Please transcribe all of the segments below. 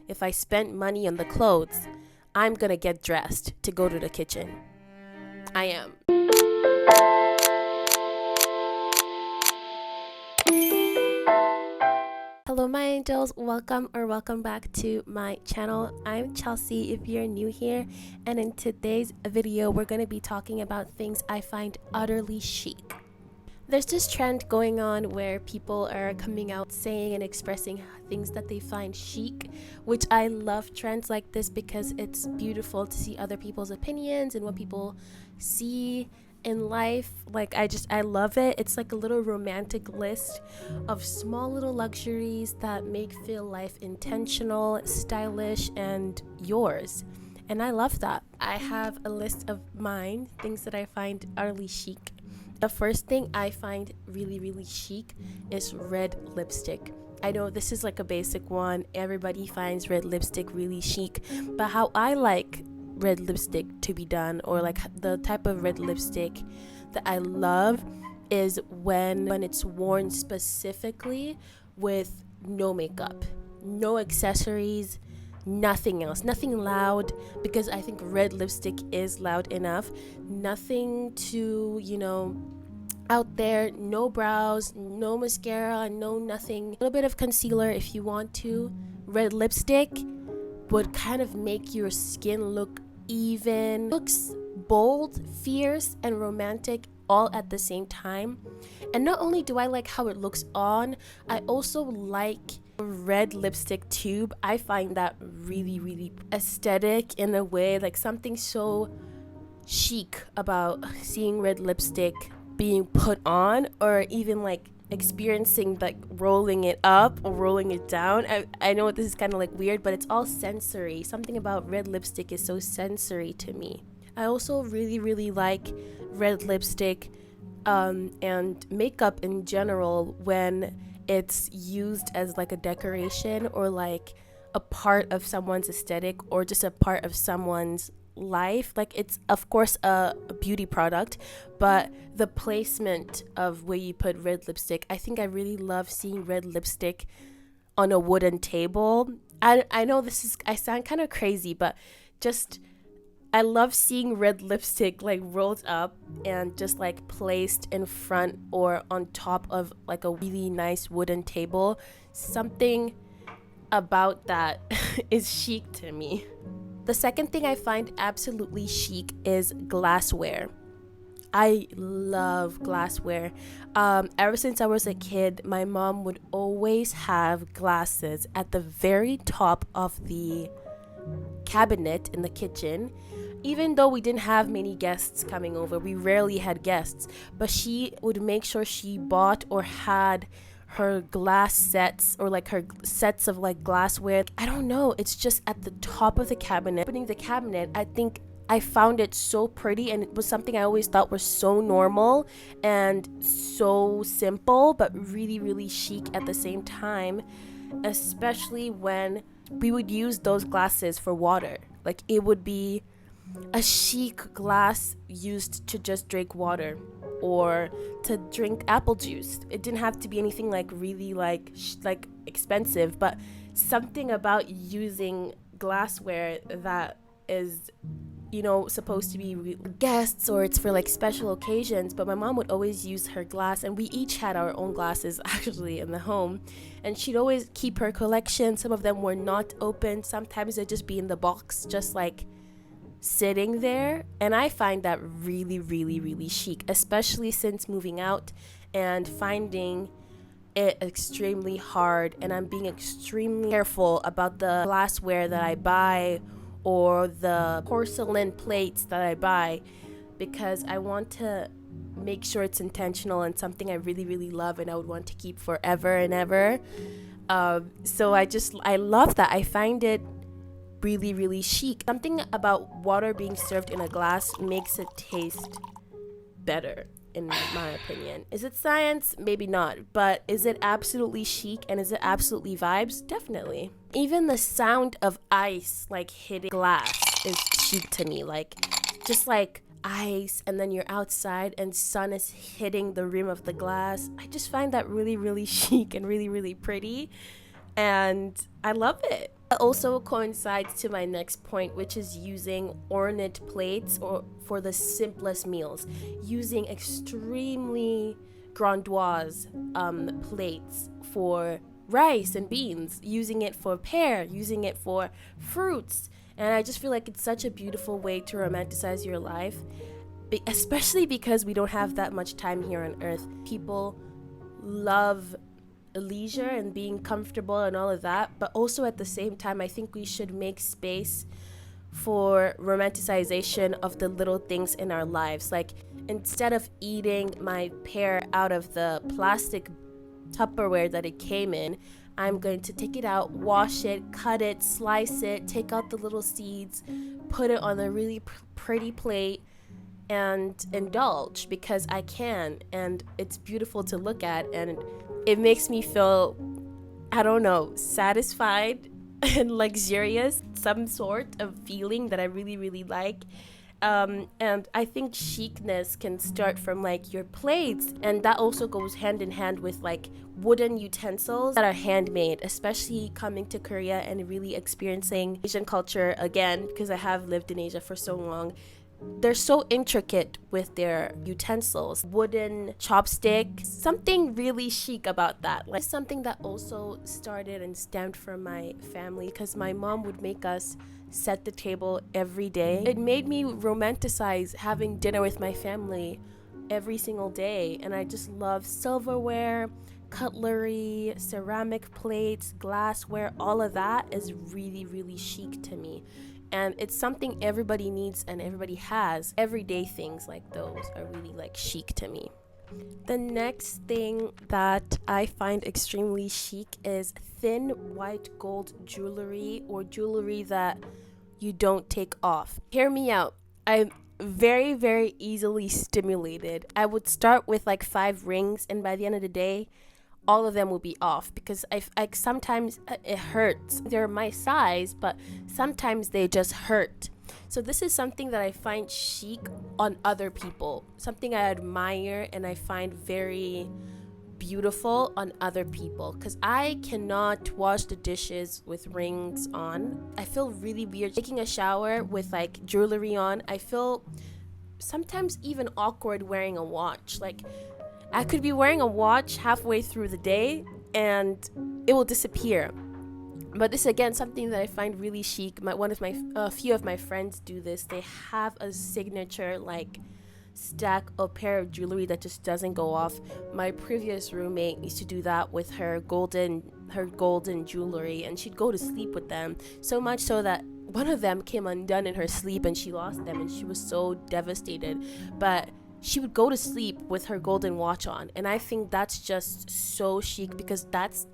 if I spent money on the clothes, I'm gonna get dressed to go to the kitchen. I am. Hello my angels, welcome back to my channel. I'm Chelsea if you're new here, and in today's video we're going to be talking about things I find utterly chic. There's this trend going on where people are coming out saying and expressing things that they find chic, which I love trends like this because it's beautiful to see other people's opinions and what people see in life. I love it. It's like a little romantic list of small little luxuries that make feel life intentional, stylish, and yours. And I love that. I have a list of mine, things that I find utterly chic. The first thing I find really, really chic is red lipstick. I know this is like a basic one. Everybody finds red lipstick really chic, but how I like red lipstick to be done, or like the type of red lipstick that I love, is when it's worn specifically with no makeup, no accessories, nothing else, nothing loud, because I think red lipstick is loud enough. Nothing too, out there, no brows, no mascara, no nothing. A little bit of concealer if you want to. Red lipstick would kind of make your skin look even. Looks bold, fierce, and romantic all at the same time. And not only do I like how it looks on, I also like red lipstick tube. I find that really, really aesthetic in a way, like something so chic about seeing red lipstick being put on, or even like experiencing like rolling it up or rolling it down. I know this is kind of like weird, but it's all sensory. Something about red lipstick is so sensory to me. I also really, really like red lipstick and makeup in general when it's used as like a decoration, or like a part of someone's aesthetic, or just a part of someone's life. Like, it's of course a beauty product, but the placement of where you put red lipstick, I think I really love seeing red lipstick on a wooden table. I know I sound kind of crazy, but just I love seeing red lipstick like rolled up and just like placed in front or on top of like a really nice wooden table. Something about that is chic to me. The second thing I find absolutely chic is glassware. I love glassware. Ever since I was a kid, my mom would always have glasses at the very top of the cabinet in the kitchen. Even though we didn't have many guests coming over, we rarely had guests, but she would make sure she bought or had her glass sets, or like her sets of like glassware. I don't know, it's just at the top of the cabinet. Opening the cabinet, I think I found it so pretty, and it was something I always thought was so normal and so simple, but really, really chic at the same time, especially when we would use those glasses for water. Like, it would be a chic glass used to just drink water or to drink apple juice. It didn't have to be anything like really like expensive, but something about using glassware that is supposed to be guests, or it's for like special occasions. But my mom would always use her glass, and we each had our own glasses actually in the home, and she'd always keep her collection. Some of them were not open, sometimes they'd just be in the box, just like sitting there. And I find that really, really, really chic, especially since moving out and finding it extremely hard, and I'm being extremely careful about the glassware that I buy or the porcelain plates that I buy, because I want to make sure it's intentional and something I really, really love and I would want to keep forever and ever. So I love that. I find it really, really chic. Something about water being served in a glass makes it taste better, in my opinion. Is it science? Maybe not. But is it absolutely chic, and is it absolutely vibes? Definitely. Even the sound of ice like hitting glass is chic to me. Like, just like ice, and then you're outside and sun is hitting the rim of the glass. I just find that really, really chic and really, really pretty, and I love it. That also coincides to my next point, which is using ornate plates or for the simplest meals, using extremely grandoise plates for rice and beans, using it for pear, using it for fruits. And I just feel like it's such a beautiful way to romanticize your life, especially because we don't have that much time here on earth. People love leisure and being comfortable and all of that, but also at the same time I think we should make space for romanticization of the little things in our lives. Like, instead of eating my pear out of the plastic Tupperware that it came in, I'm going to take it out, wash it, cut it, slice it, take out the little seeds, put it on a really pretty plate, and indulge because I can, and it's beautiful to look at, and it makes me feel, I don't know, satisfied and luxurious, some sort of feeling that I really, really like. And I think chicness can start from like your plates, and that also goes hand in hand with like wooden utensils that are handmade, especially coming to Korea and really experiencing Asian culture again, because I have lived in Asia for so long. They're so intricate with their utensils, wooden chopstick, something really chic about that. Like, something that also started and stemmed from my family, because my mom would make us set the table every day. It made me romanticize having dinner with my family every single day, and I just love silverware, cutlery, ceramic plates, glassware. All of that is really, really chic to me, and it's something everybody needs and everybody has. Everyday things like those are really like chic to me. The next thing that I find extremely chic is thin white gold jewelry, or jewelry that you don't take off. Hear me out. I'm very, very easily stimulated. I would start with like 5 rings, and by the end of the day, all of them will be off, because I sometimes it hurts. They're my size, but sometimes they just hurt. So this is something that I find chic on other people, something I admire and I find very beautiful on other people, because I cannot wash the dishes with rings on. I feel really weird taking a shower with like jewelry on. I feel sometimes even awkward wearing a watch. Like, I could be wearing a watch halfway through the day and it will disappear. But this is again something that I find really chic. A few of my friends do this. They have a signature like stack of pair of jewelry that just doesn't go off. My previous roommate used to do that with her golden jewelry, and she'd go to sleep with them, so much so that one of them came undone in her sleep and she lost them, and she was so devastated. But she would go to sleep with her golden watch on, and I think that's just so chic, because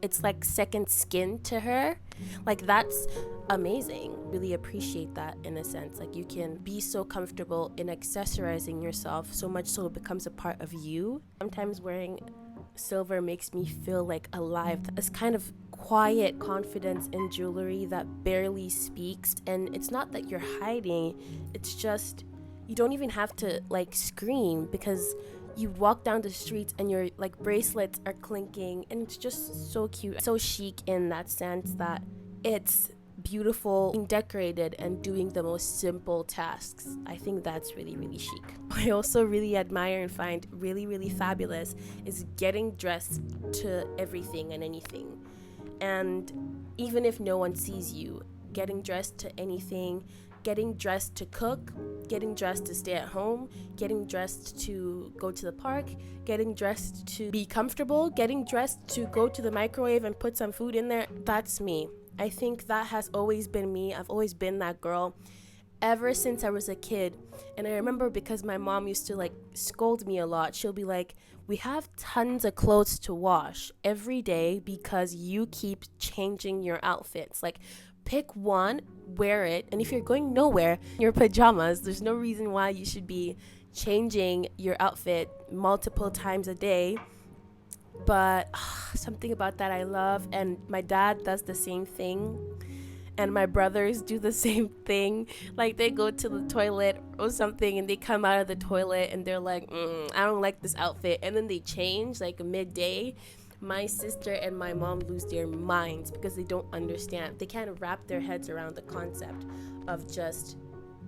it's like second skin to her. Like, that's amazing. Really appreciate that in a sense. Like, you can be so comfortable in accessorizing yourself, so much so it becomes a part of you. Sometimes wearing silver makes me feel like alive. This kind of quiet confidence in jewelry that barely speaks, and it's not that you're hiding, it's just you don't even have to like scream, because you walk down the streets and your like bracelets are clinking, and it's just so cute, so chic in that sense that it's beautiful, being decorated and doing the most simple tasks. I think that's really, really chic. I also really admire and find really, really fabulous is getting dressed to everything and anything. And even if no one sees you, getting dressed to anything, getting dressed to cook, getting dressed to stay at home, getting dressed to go to the park, getting dressed to be comfortable, getting dressed to go to the microwave and put some food in there. That's me. I think that has always been me. I've always been that girl ever since I was a kid. And I remember, because my mom used to like scold me a lot, she'll be like, we have tons of clothes to wash every day because you keep changing your outfits. Like, pick one, wear it, and if you're going nowhere, your pajamas, there's no reason why you should be changing your outfit multiple times a day. But something about that I love, and my dad does the same thing, and my brothers do the same thing. Like, they go to the toilet or something and they come out of the toilet and they're like, I don't like this outfit, and then they change like midday. my sister and my mom lose their minds because they don't understand. They can't wrap their heads around the concept of just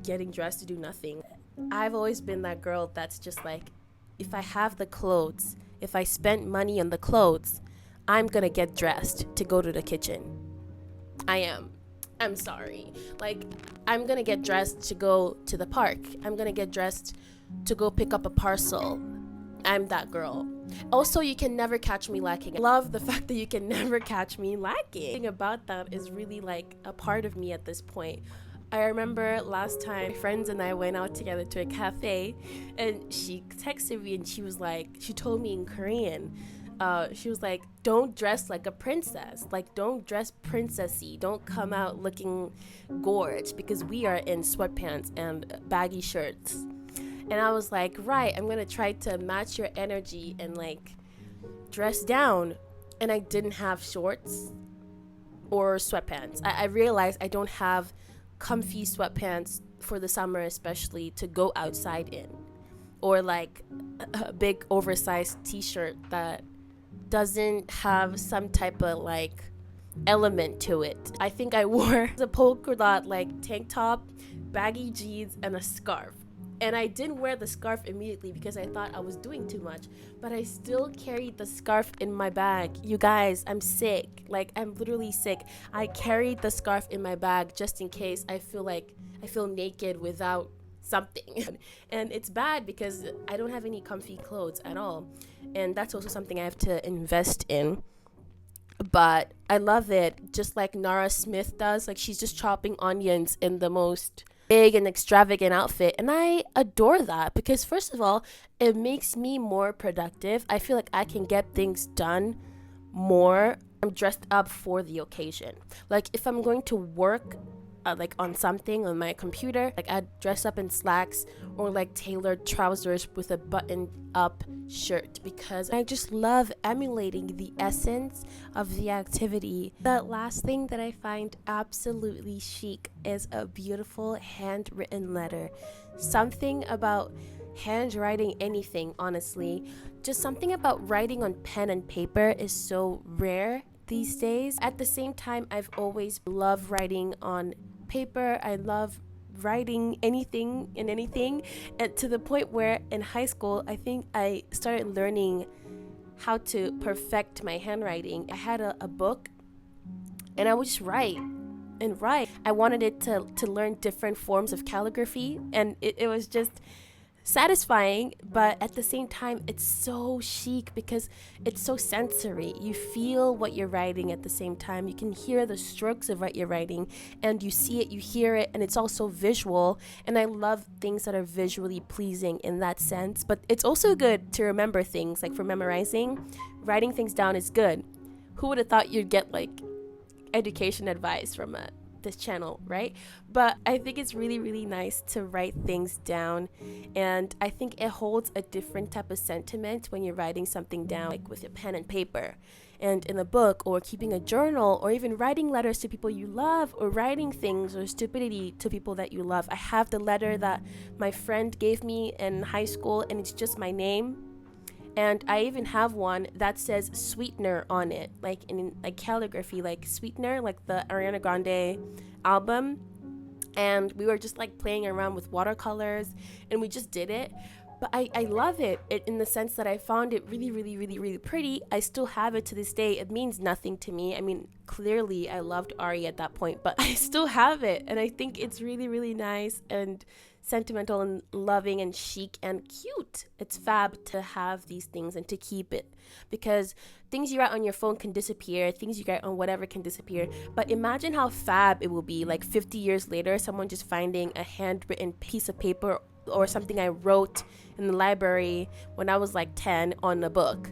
getting dressed to do nothing. I've always been that girl that's just like, if I have the clothes, if I spent money on the clothes, I'm gonna get dressed to go to the kitchen. I'm sorry. Like, I'm gonna get dressed to go to the park. I'm gonna get dressed to go pick up a parcel. I'm that girl. Also, you can never catch me lacking. I love the fact that you can never catch me lacking. The thing about that is really like a part of me at this point. I remember last time my friends and I went out together to a cafe, and she texted me and she told me in Korean, she was like, don't dress like a princess. Like, don't dress princessy. Don't come out looking gorgeous, because we are in sweatpants and baggy shirts. And I was like, right, I'm gonna try to match your energy and like dress down. And I didn't have shorts or sweatpants. I realized I don't have comfy sweatpants for the summer, especially to go outside in, or like a big oversized t-shirt that doesn't have some type of like element to it. I think I wore a polka dot like tank top, baggy jeans, and a scarf. And I didn't wear the scarf immediately because I thought I was doing too much, but I still carried the scarf in my bag. You guys, I'm sick. Like, I'm literally sick. I carried the scarf in my bag just in case I feel naked without something. And it's bad because I don't have any comfy clothes at all. And that's also something I have to invest in. But I love it, just like Nara Smith does. Like, she's just chopping onions in the most big and extravagant outfit, and I adore that because, first of all, it makes me more productive. I feel like I can get things done more. I'm dressed up for the occasion. Like, if I'm going to work like on something on my computer, like I'd dress up in slacks or like tailored trousers with a button up shirt, because I just love emulating the essence of the activity. The last thing that I find absolutely chic is a beautiful handwritten letter. Something about handwriting anything, honestly, just something about writing on pen and paper is so rare these days. At the same time, I've always loved writing on paper. I love writing anything, and to the point where in high school I think I started learning how to perfect my handwriting. I had a book, and I would just write. I wanted it to learn different forms of calligraphy, and it was just satisfying, but at the same time it's so chic because it's so sensory. You feel what you're writing at the same time. You can hear the strokes of what you're writing, and you see it, you hear it, and it's also visual. And I love things that are visually pleasing in that sense. But it's also good to remember things. Like, for memorizing, writing things down is good. Who would have thought you'd get like education advice from this channel, right? But I think it's really, really nice to write things down, and I think it holds a different type of sentiment when you're writing something down, like with your pen and paper, and in a book, or keeping a journal, or even writing letters to people you love, or writing things or stupidity to people that you love. I have the letter that my friend gave me in high school, and it's just my name. And I even have one that says sweetener on it, like in like calligraphy, like sweetener, like the Ariana Grande album. And we were just like playing around with watercolors, and we just did it. But I love it in the sense that I found it really, really, really, really pretty. I still have it to this day. It means nothing to me. I mean, clearly I loved Ari at that point, but I still have it. And I think it's really, really nice and sentimental and loving and chic and cute. It's fab to have these things and to keep it, because things you write on your phone can disappear, things you write on whatever can disappear. But imagine how fab it will be like 50 years later, someone just finding a handwritten piece of paper or something I wrote in the library when I was like 10 on a book.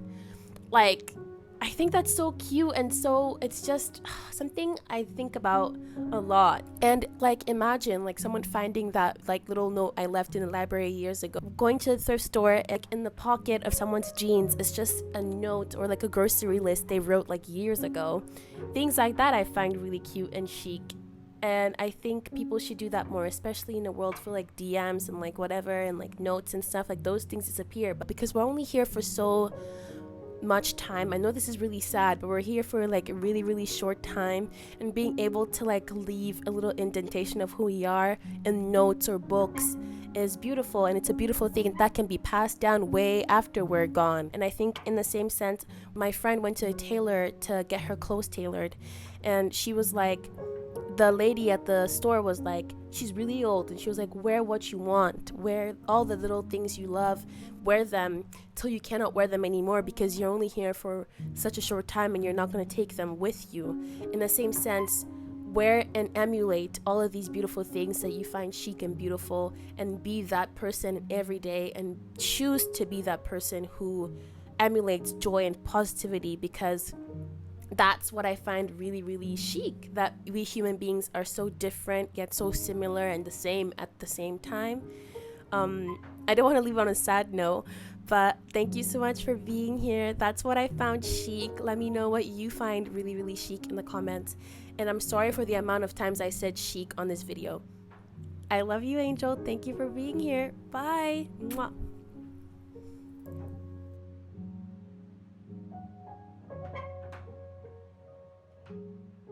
Like, I think that's so cute, and so it's just something I think about a lot. And like, imagine like someone finding that like little note I left in the library years ago, going to the thrift store, like in the pocket of someone's jeans, it's just a note or like a grocery list they wrote like years ago. Things like that I find really cute and chic. And I think people should do that more, especially in a world full like DMs and like whatever and like notes and stuff. Like, those things disappear, but because we're only here for so much time. I know this is really sad, but we're here for like a really, really short time, and being able to like leave a little indentation of who we are in notes or books is beautiful, and it's a beautiful thing that can be passed down way after we're gone. And I think in the same sense, my friend went to a tailor to get her clothes tailored, and she was like, the lady at the store was like, she's really old, and she was like, wear what you want, wear all the little things you love, wear them till you cannot wear them anymore, because you're only here for such a short time and you're not going to take them with you. In the same sense, wear and emulate all of these beautiful things that you find chic and beautiful, and be that person every day, and choose to be that person who emulates joy and positivity, because that's what I find really, really chic, that we human beings are so different yet so similar and the same at the same time. I don't want to leave on a sad note, but thank you so much for being here. That's what I found chic. Let me know what you find really, really chic in the comments. And I'm sorry for the amount of times I said chic on this video. I love you, Angel. Thank you for being here. Bye. Mwah.